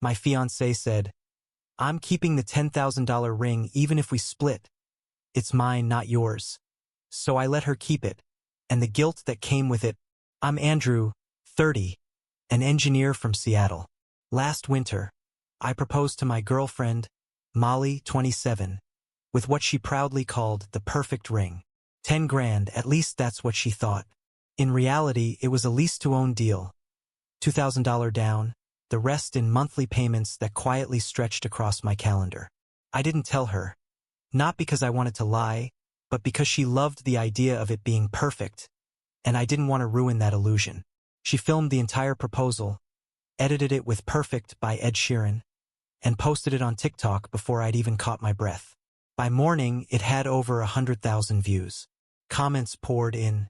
My fiancée said, "I'm keeping the $10,000 ring even if we split. It's mine, not yours." So I let her keep it, and the guilt that came with it. I'm Andrew, 30, an engineer from Seattle. Last winter, I proposed to my girlfriend, Molly, 27, with what she proudly called the perfect ring. 10 grand, at least that's what she thought. In reality, it was a lease-to-own deal. $2,000 down, the rest in monthly payments that quietly stretched across my calendar. I didn't tell her, not because I wanted to lie, but because she loved the idea of it being perfect, and I didn't want to ruin that illusion. She filmed the entire proposal, edited it with Perfect by Ed Sheeran, and posted it on TikTok before I'd even caught my breath. By morning, it had over 100,000 views. Comments poured in.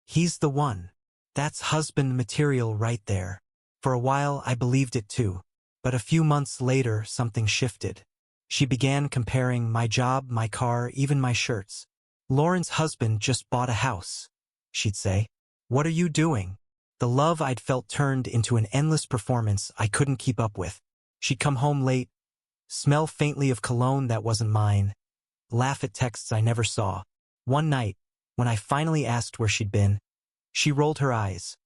"He's the one. That's husband material right there." For a while, I believed it too. But a few months later, something shifted. She began comparing my job, my car, even my shirts. "Lauren's husband just bought a house," she'd say. "What are you doing?" The love I'd felt turned into an endless performance I couldn't keep up with. She'd come home late, smell faintly of cologne that wasn't mine, laugh at texts I never saw. One night, when I finally asked where she'd been, she rolled her eyes,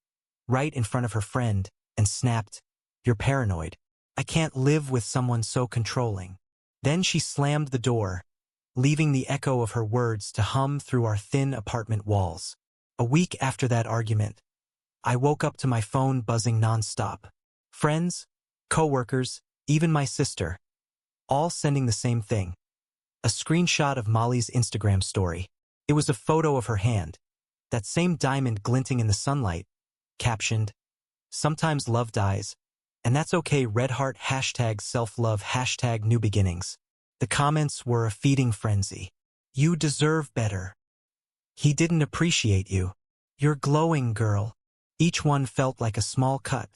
right in front of her friend, and snapped, "You're paranoid. I can't live with someone so controlling." Then she slammed the door, leaving the echo of her words to hum through our thin apartment walls. A week after that argument, I woke up to my phone buzzing nonstop. Friends, coworkers, even my sister, all sending the same thing. A screenshot of Molly's Instagram story. It was a photo of her hand, that same diamond glinting in the sunlight, captioned, "Sometimes love dies, and that's okay. Red heart, #self-love, #new beginnings." The comments were a feeding frenzy. "You deserve better. He didn't appreciate you. You're glowing, girl." Each one felt like a small cut,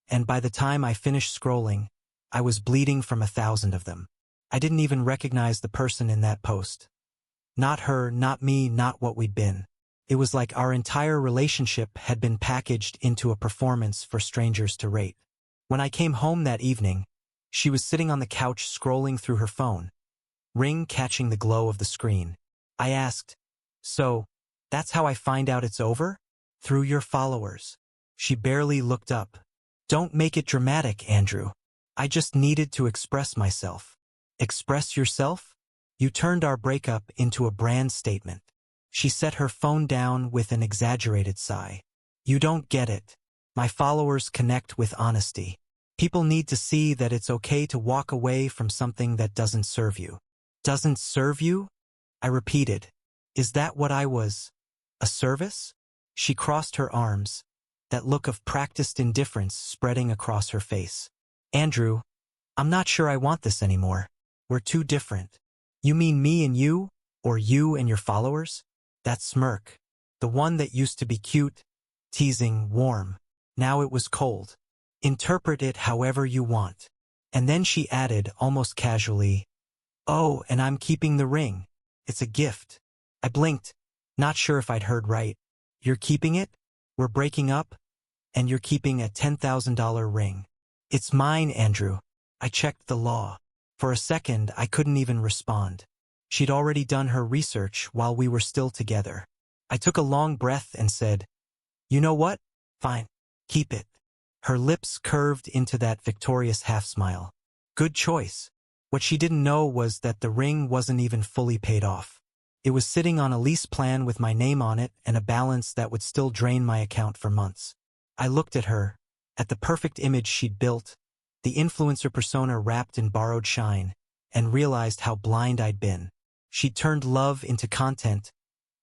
and by the time I finished scrolling, I was bleeding from 1,000 of them. I didn't even recognize the person in that post. Not her, not me, not what we'd been. It was like our entire relationship had been packaged into a performance for strangers to rate. When I came home that evening, she was sitting on the couch scrolling through her phone, ring catching the glow of the screen. I asked, "So, that's how I find out it's over? Through your followers?" She barely looked up. "Don't make it dramatic, Andrew. I just needed to express myself." "Express yourself?" "You turned our breakup into a brand statement." She set her phone down with an exaggerated sigh. "You don't get it. My followers connect with honesty. People need to see that it's okay to walk away from something that doesn't serve you." "Doesn't serve you?" I repeated. "Is that what I was? A service?" She crossed her arms, that look of practiced indifference spreading across her face. "Andrew, I'm not sure I want this anymore. We're too different." "You mean me and you, or you and your followers?" That smirk, the one that used to be cute, teasing, warm. Now it was cold. "Interpret it however you want." And then she added, almost casually, "Oh, and I'm keeping the ring. It's a gift." I blinked, not sure if I'd heard right. "You're keeping it? We're breaking up? And you're keeping a $10,000 ring?" "It's mine, Andrew." I checked the law. For a second, I couldn't even respond. She'd already done her research while we were still together. I took a long breath and said, "You know what? Fine. Keep it." Her lips curved into that victorious half-smile. Good choice. What she didn't know was that the ring wasn't even fully paid off. It was sitting on a lease plan with my name on it and a balance that would still drain my account for months. I looked at her, at the perfect image she'd built, the influencer persona wrapped in borrowed shine, and realized how blind I'd been. She'd turned love into content,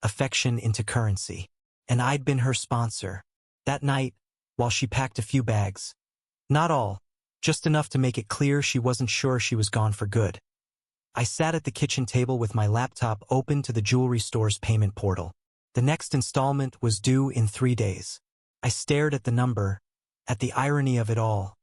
affection into currency, and I'd been her sponsor. That night, while she packed a few bags, not all, just enough to make it clear she wasn't sure she was gone for good, I sat at the kitchen table with my laptop open to the jewelry store's payment portal. The next installment was due in 3 days. I stared at the number, at the irony of it all,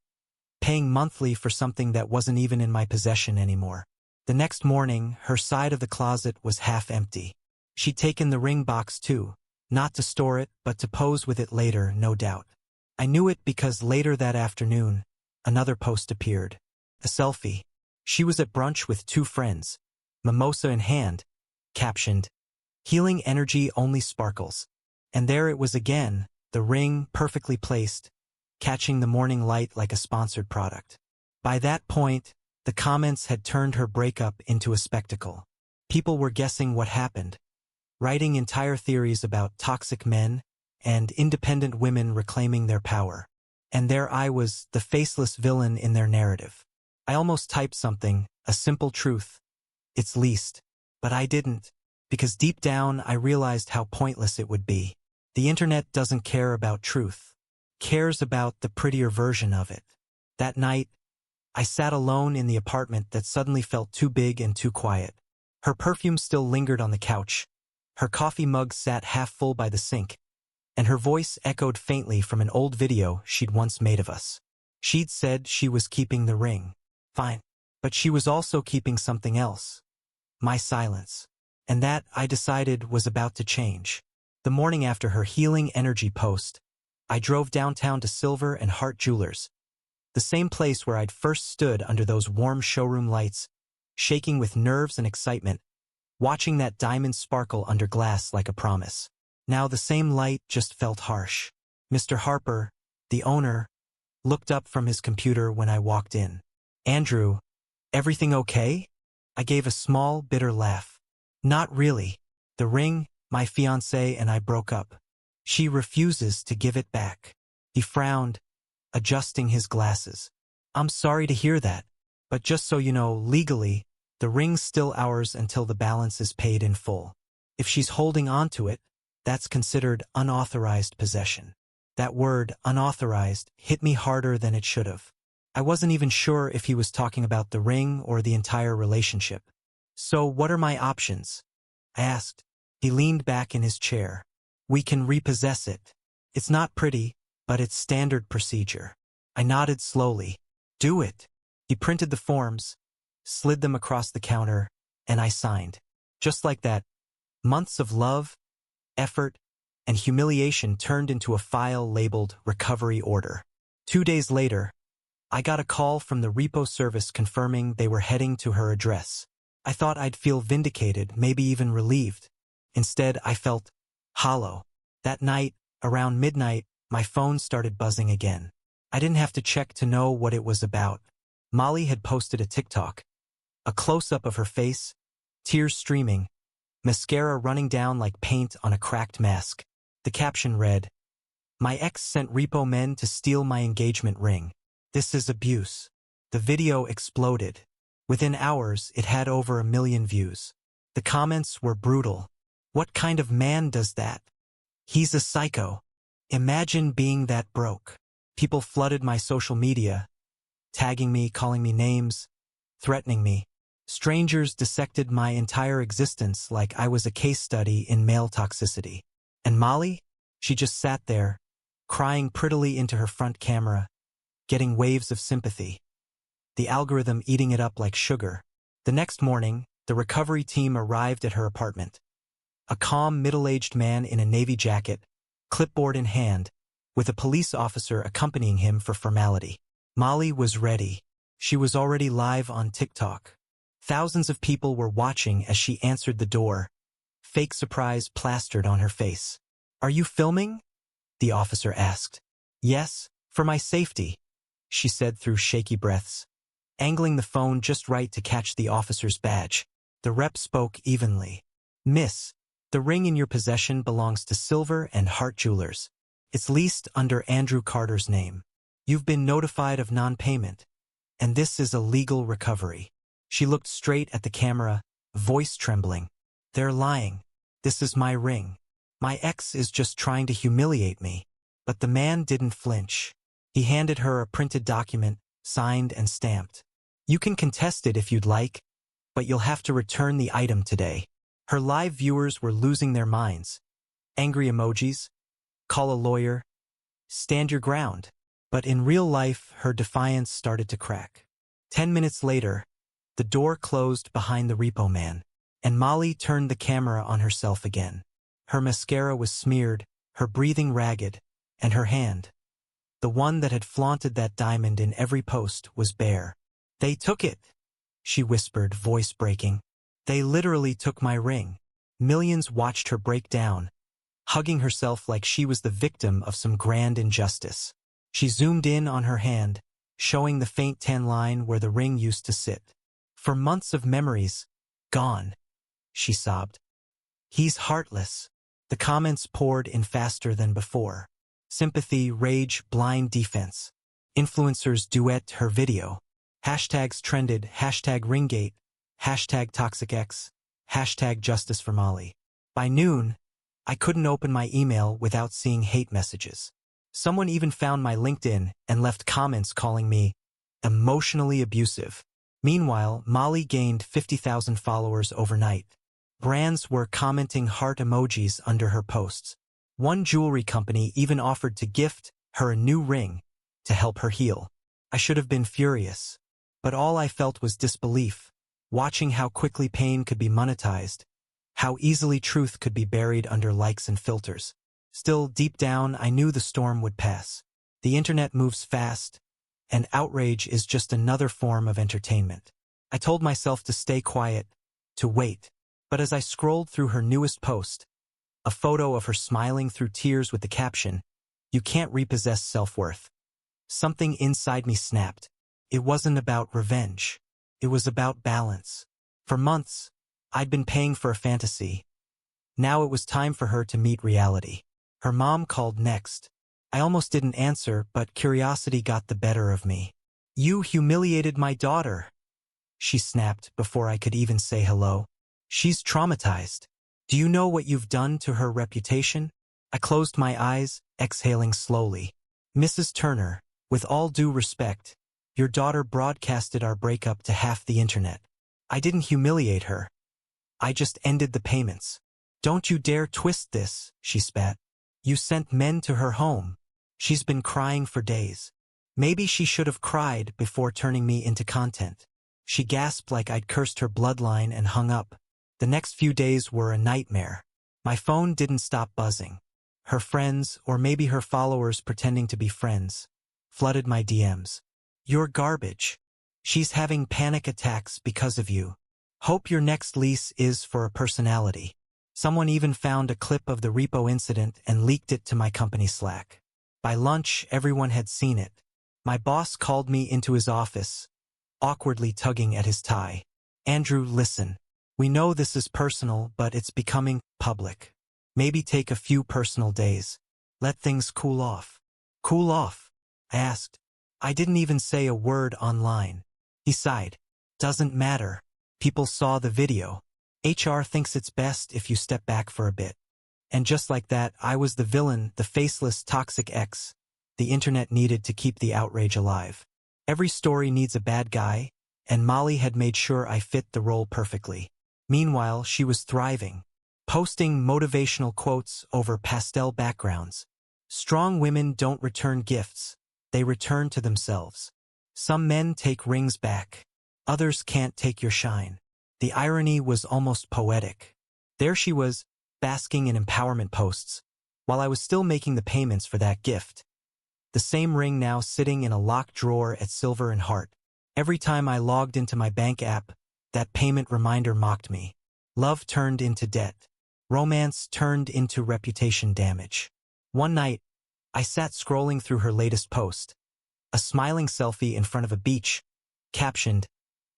paying monthly for something that wasn't even in my possession anymore. The next morning, her side of the closet was half empty. She'd taken the ring box too, not to store it, but to pose with it later, no doubt. I knew it because later that afternoon, Another post appeared. A selfie. She was at brunch with two friends, mimosa in hand, captioned, "Healing energy only sparkles." And there it was again, the ring perfectly placed, catching the morning light like a sponsored product. By that point, the comments had turned her breakup into a spectacle. People were guessing what happened, writing entire theories about toxic men and independent women reclaiming their power. And there I was, the faceless villain in their narrative. I almost typed something, a simple truth. It's least. But I didn't, because deep down I realized how pointless it would be. The internet doesn't care about truth. Cares about the prettier version of it. That night, I sat alone in the apartment that suddenly felt too big and too quiet. Her perfume still lingered on the couch. Her coffee mug sat half full by the sink, and her voice echoed faintly from an old video she'd once made of us. She'd said she was keeping the ring. Fine. But she was also keeping something else. My silence. And that, I decided, was about to change. The morning after her healing energy post, I drove downtown to Silver and Hart Jewelers, the same place where I'd first stood under those warm showroom lights, shaking with nerves and excitement, watching that diamond sparkle under glass like a promise. Now the same light just felt harsh. Mr. Harper, the owner, looked up from his computer when I walked in. "Andrew, everything okay?" I gave a small, bitter laugh. "Not really. The ring, my fiancée and I broke up. She refuses to give it back." He frowned, adjusting his glasses. "I'm sorry to hear that, but just so you know, legally, the ring's still ours until the balance is paid in full. If she's holding on to it, that's considered unauthorized possession." That word, unauthorized, hit me harder than it should have. I wasn't even sure if he was talking about the ring or the entire relationship. "So what are my options?" I asked. He leaned back in his chair. "We can repossess it. It's not pretty, but it's standard procedure." I nodded slowly. "Do it." He printed the forms, slid them across the counter, and I signed. Just like that, months of love, effort, and humiliation turned into a file labeled Recovery Order. 2 days later, I got a call from the repo service confirming they were heading to her address. I thought I'd feel vindicated, maybe even relieved. Instead, I felt hollow. That night, around midnight, my phone started buzzing again. I didn't have to check to know what it was about. Molly had posted a TikTok. A close-up of her face, tears streaming, mascara running down like paint on a cracked mask. The caption read, "My ex sent repo men to steal my engagement ring. This is abuse." The video exploded. Within hours, it had over 1 million views. The comments were brutal. "What kind of man does that? He's a psycho. Imagine being that broke." People flooded my social media, tagging me, calling me names, threatening me. Strangers dissected my entire existence like I was a case study in male toxicity. And Molly? She just sat there, crying prettily into her front camera, getting waves of sympathy. The algorithm eating it up like sugar. The next morning, the recovery team arrived at her apartment. A calm, middle-aged man in a navy jacket, clipboard in hand, with a police officer accompanying him for formality. Molly was ready. She was already live on TikTok. Thousands of people were watching as she answered the door, fake surprise plastered on her face. "Are you filming?" the officer asked. "Yes, for my safety," she said through shaky breaths, angling the phone just right to catch the officer's badge. The rep spoke evenly. "Miss, the ring in your possession belongs to Silver and Hart Jewelers. It's leased under Andrew Carter's name. You've been notified of non-payment, and this is a legal recovery." She looked straight at the camera, voice trembling. "They're lying. This is my ring. My ex is just trying to humiliate me." But the man didn't flinch. He handed her a printed document, signed and stamped. "You can contest it if you'd like, but you'll have to return the item today." Her live viewers were losing their minds. Angry emojis, "Call a lawyer," "Stand your ground." But in real life, her defiance started to crack. 10 minutes later, the door closed behind the repo man, and Molly turned the camera on herself again. Her mascara was smeared, her breathing ragged, and her hand, The one that had flaunted that diamond in every post was bare. "They took it," she whispered, voice breaking. "They literally took my ring." Millions watched her break down, hugging herself like she was the victim of some grand injustice. She zoomed in on her hand, showing the faint tan line where the ring used to sit. "For months of memories, gone," she sobbed. "He's heartless." The comments poured in faster than before. Sympathy, rage, blind defense. Influencers duet her video. Hashtags trended, #Ringgate, #ToxicX, #Justice for Molly. By noon, I couldn't open my email without seeing hate messages. Someone even found my LinkedIn and left comments calling me emotionally abusive. Meanwhile, Molly gained 50,000 followers overnight. Brands were commenting heart emojis under her posts. One jewelry company even offered to gift her a new ring to help her heal. I should have been furious, but all I felt was disbelief, watching how quickly pain could be monetized, how easily truth could be buried under likes and filters. Still, deep down, I knew the storm would pass. The internet moves fast, and outrage is just another form of entertainment. I told myself to stay quiet, to wait. But as I scrolled through her newest post, a photo of her smiling through tears with the caption, "You can't repossess self-worth," something inside me snapped. It wasn't about revenge. It was about balance. For months, I'd been paying for a fantasy. Now it was time for her to meet reality. Her mom called next. I almost didn't answer, but curiosity got the better of me. "You humiliated my daughter," she snapped before I could even say hello. "She's traumatized. Do you know what you've done to her reputation?" I closed my eyes, exhaling slowly. "Mrs. Turner, with all due respect, your daughter broadcasted our breakup to half the internet. I didn't humiliate her. I just ended the payments." "Don't you dare twist this," she spat. "You sent men to her home. She's been crying for days." Maybe she should have cried before turning me into content. She gasped like I'd cursed her bloodline and hung up. The next few days were a nightmare. My phone didn't stop buzzing. Her friends, or maybe her followers pretending to be friends, flooded my DMs. "You're garbage. She's having panic attacks because of you. Hope your next lease is for a personality." Someone even found a clip of the repo incident and leaked it to my company Slack. By lunch, everyone had seen it. My boss called me into his office, awkwardly tugging at his tie. "Andrew, listen. We know this is personal, but it's becoming public. Maybe take a few personal days. Let things cool off." "Cool off?" I asked. "I didn't even say a word online." He sighed. "Doesn't matter. People saw the video. HR thinks it's best if you step back for a bit." And just like that, I was the villain, the faceless, toxic ex the internet needed to keep the outrage alive. Every story needs a bad guy, and Molly had made sure I fit the role perfectly. Meanwhile, she was thriving, posting motivational quotes over pastel backgrounds. "Strong women don't return gifts. They return to themselves. Some men take rings back. Others can't take your shine." The irony was almost poetic. There she was, basking in empowerment posts, while I was still making the payments for that gift. The same ring now sitting in a locked drawer at Silver and Heart. Every time I logged into my bank app, that payment reminder mocked me. Love turned into debt. Romance turned into reputation damage. One night, I sat scrolling through her latest post. A smiling selfie in front of a beach, captioned,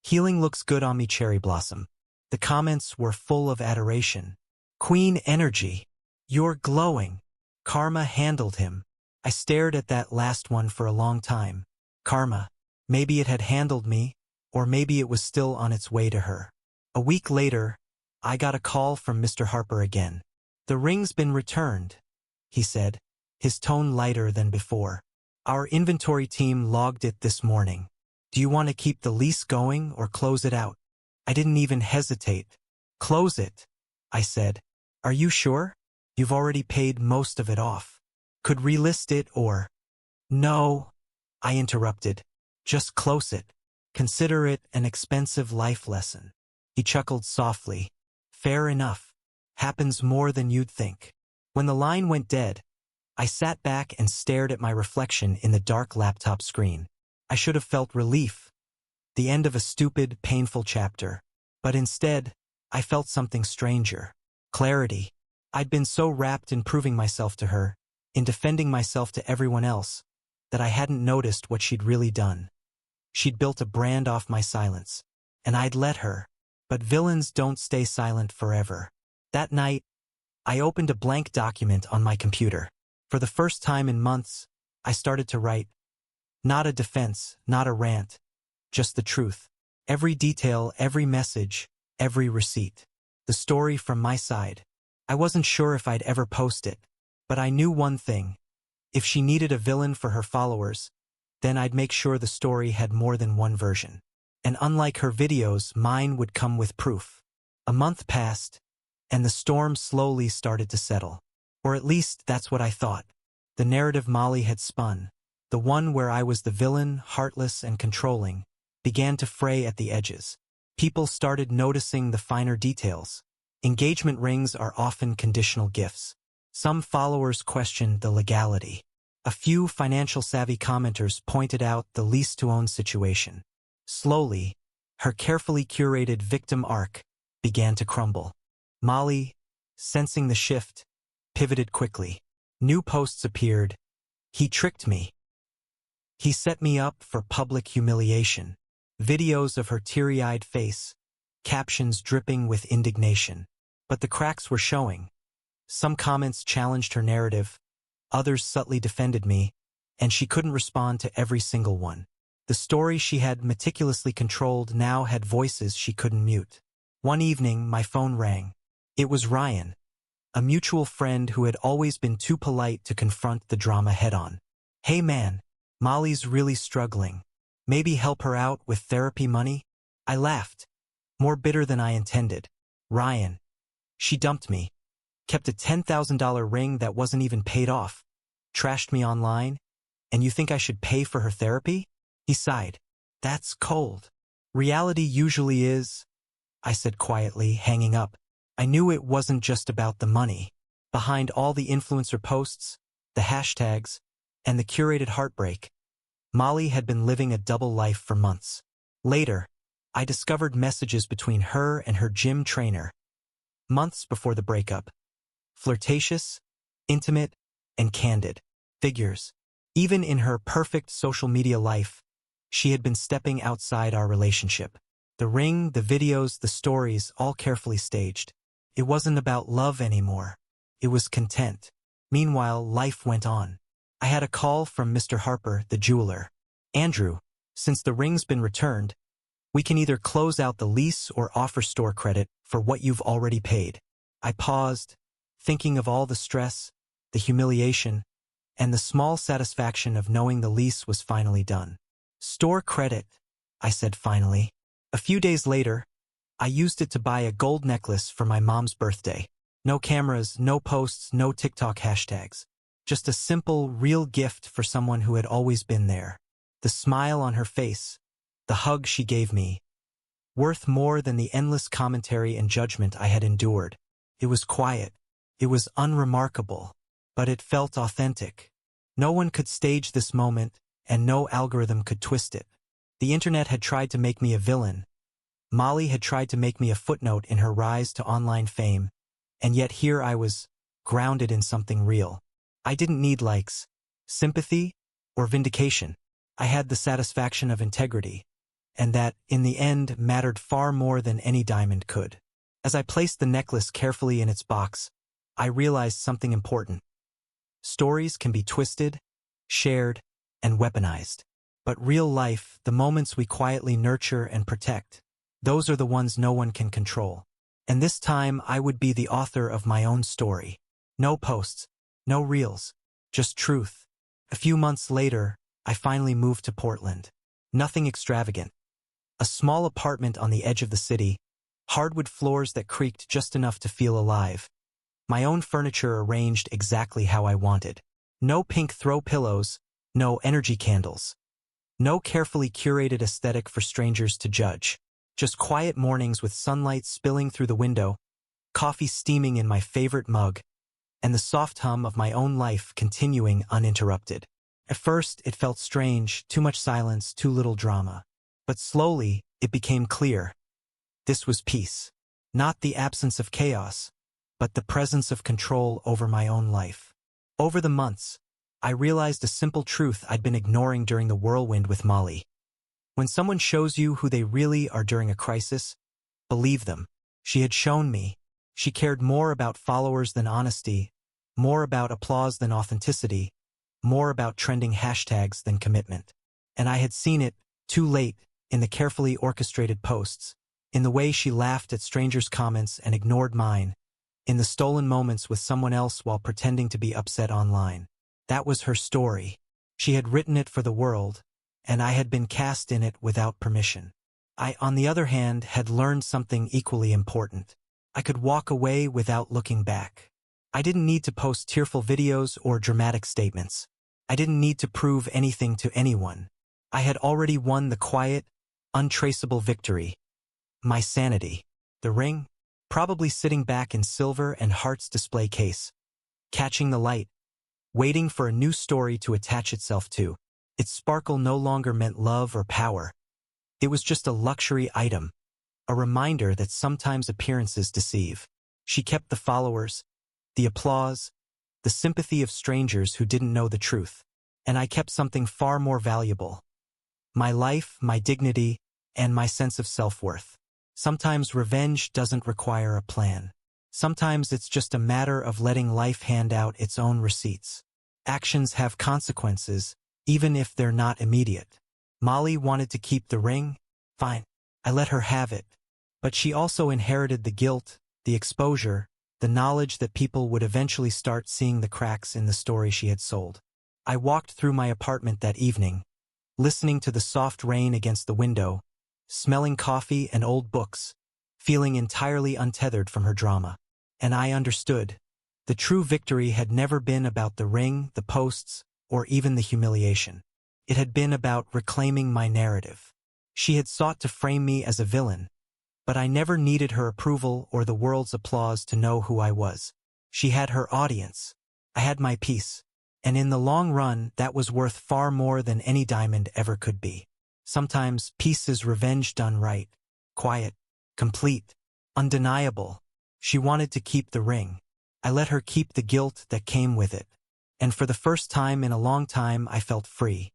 "Healing looks good on me, cherry blossom." The comments were full of adoration. "Queen energy. You're glowing." Karma handled him. I stared at that last one for a long time. Karma. Maybe it had handled me, or maybe it was still on its way to her. A week later, I got a call from Mr. Harper again. "The ring's been returned," he said, his tone lighter than before. "Our inventory team logged it this morning. Do you want to keep the lease going or close it out?" I didn't even hesitate. "Close it," I said. "Are you sure? You've already paid most of it off. Could relist it or—" "No," I interrupted. "Just close it. Consider it an expensive life lesson." He chuckled softly. "Fair enough. Happens more than you'd think." When the line went dead, I sat back and stared at my reflection in the dark laptop screen. I should have felt relief, the end of a stupid, painful chapter. But instead, I felt something stranger. Clarity. I'd been so wrapped in proving myself to her, in defending myself to everyone else, that I hadn't noticed what she'd really done. She'd built a brand off my silence, and I'd let her. But villains don't stay silent forever. That night, I opened a blank document on my computer. For the first time in months, I started to write. Not a defense, not a rant, just the truth. Every detail, every message, every receipt. The story from my side. I wasn't sure if I'd ever post it, but I knew one thing. If she needed a villain for her followers, then I'd make sure the story had more than one version. And unlike her videos, mine would come with proof. A month passed, and the storm slowly started to settle. Or at least that's what I thought. The narrative Molly had spun, the one where I was the villain, heartless and controlling, began to fray at the edges. People started noticing the finer details. Engagement rings are often conditional gifts. Some followers questioned the legality. A few financial-savvy commenters pointed out the lease-to-own situation. Slowly, her carefully curated victim arc began to crumble. Molly, sensing the shift, pivoted quickly. New posts appeared. He tricked me. He set me up for public humiliation. Videos of her teary-eyed face, captions dripping with indignation. But the cracks were showing. Some comments challenged her narrative, others subtly defended me, and she couldn't respond to every single one. The story she had meticulously controlled now had voices she couldn't mute. One evening, my phone rang. It was Ryan, a mutual friend who had always been too polite to confront the drama head-on. Hey man, Molly's really struggling. Maybe help her out with therapy money? I laughed, more bitter than I intended. Ryan. She dumped me. Kept a $10,000 ring that wasn't even paid off. Trashed me online. And you think I should pay for her therapy? He sighed. That's cold. Reality usually is, I said quietly, hanging up. I knew it wasn't just about the money. Behind all the influencer posts, the hashtags, and the curated heartbreak, Molly had been living a double life for months. Later, I discovered messages between her and her gym trainer. Months before the breakup. Flirtatious, intimate, and candid. Figures. Even in her perfect social media life, she had been stepping outside our relationship. The ring, the videos, the stories, all carefully staged. It wasn't about love anymore. It was content. Meanwhile, life went on. I had a call from Mr. Harper, the jeweler. Andrew, since the ring's been returned, we can either close out the lease or offer store credit for what you've already paid. I paused, thinking of all the stress, the humiliation, and the small satisfaction of knowing the lease was finally done. Store credit, I said finally. A few days later, I used it to buy a gold necklace for my mom's birthday. No cameras, no posts, no TikTok hashtags. Just a simple, real gift for someone who had always been there. The smile on her face, the hug she gave me, worth more than the endless commentary and judgment I had endured. It was quiet. It was unremarkable, but it felt authentic. No one could stage this moment, and no algorithm could twist it. The internet had tried to make me a villain. Molly had tried to make me a footnote in her rise to online fame, and yet here I was, grounded in something real. I didn't need likes, sympathy, or vindication. I had the satisfaction of integrity, and that, in the end, mattered far more than any diamond could. As I placed the necklace carefully in its box, I realized something important. Stories can be twisted, shared, and weaponized. But real life, the moments we quietly nurture and protect, those are the ones no one can control. And this time I would be the author of my own story. No posts, no reels, just truth. A few months later, I finally moved to Portland. Nothing extravagant. A small apartment on the edge of the city, hardwood floors that creaked just enough to feel alive. My own furniture arranged exactly how I wanted. No pink throw pillows, no energy candles. No carefully curated aesthetic for strangers to judge. Just quiet mornings with sunlight spilling through the window, coffee steaming in my favorite mug, and the soft hum of my own life continuing uninterrupted. At first, it felt strange, too much silence, too little drama. But slowly, it became clear. This was peace. Not the absence of chaos, but the presence of control over my own life. Over the months, I realized a simple truth I'd been ignoring during the whirlwind with Molly. When someone shows you who they really are during a crisis, believe them. She had shown me. She cared more about followers than honesty, more about applause than authenticity, more about trending hashtags than commitment. And I had seen it, too late, in the carefully orchestrated posts, in the way she laughed at strangers' comments and ignored mine, in the stolen moments with someone else while pretending to be upset online. That was her story. She had written it for the world, and I had been cast in it without permission. I, on the other hand, had learned something equally important. I could walk away without looking back. I didn't need to post tearful videos or dramatic statements. I didn't need to prove anything to anyone. I had already won the quiet, untraceable victory. My sanity. The ring? Probably sitting back in silver and heart's display case, catching the light, waiting for a new story to attach itself to. Its sparkle no longer meant love or power. It was just a luxury item, a reminder that sometimes appearances deceive. She kept the followers, the applause, the sympathy of strangers who didn't know the truth. And I kept something far more valuable. My life, my dignity, and my sense of self-worth. Sometimes revenge doesn't require a plan. Sometimes it's just a matter of letting life hand out its own receipts. Actions have consequences, even if they're not immediate. Molly wanted to keep the ring? Fine. I let her have it. But she also inherited the guilt, the exposure, the knowledge that people would eventually start seeing the cracks in the story she had sold. I walked through my apartment that evening, listening to the soft rain against the window, smelling coffee and old books, feeling entirely untethered from her drama. And I understood. The true victory had never been about the ring, the posts, or even the humiliation. It had been about reclaiming my narrative. She had sought to frame me as a villain, but I never needed her approval or the world's applause to know who I was. She had her audience. I had my peace. And in the long run, that was worth far more than any diamond ever could be. Sometimes peace is revenge done right. Quiet, complete, undeniable. She wanted to keep the ring. I let her keep the guilt that came with it. And for the first time in a long time, I felt free.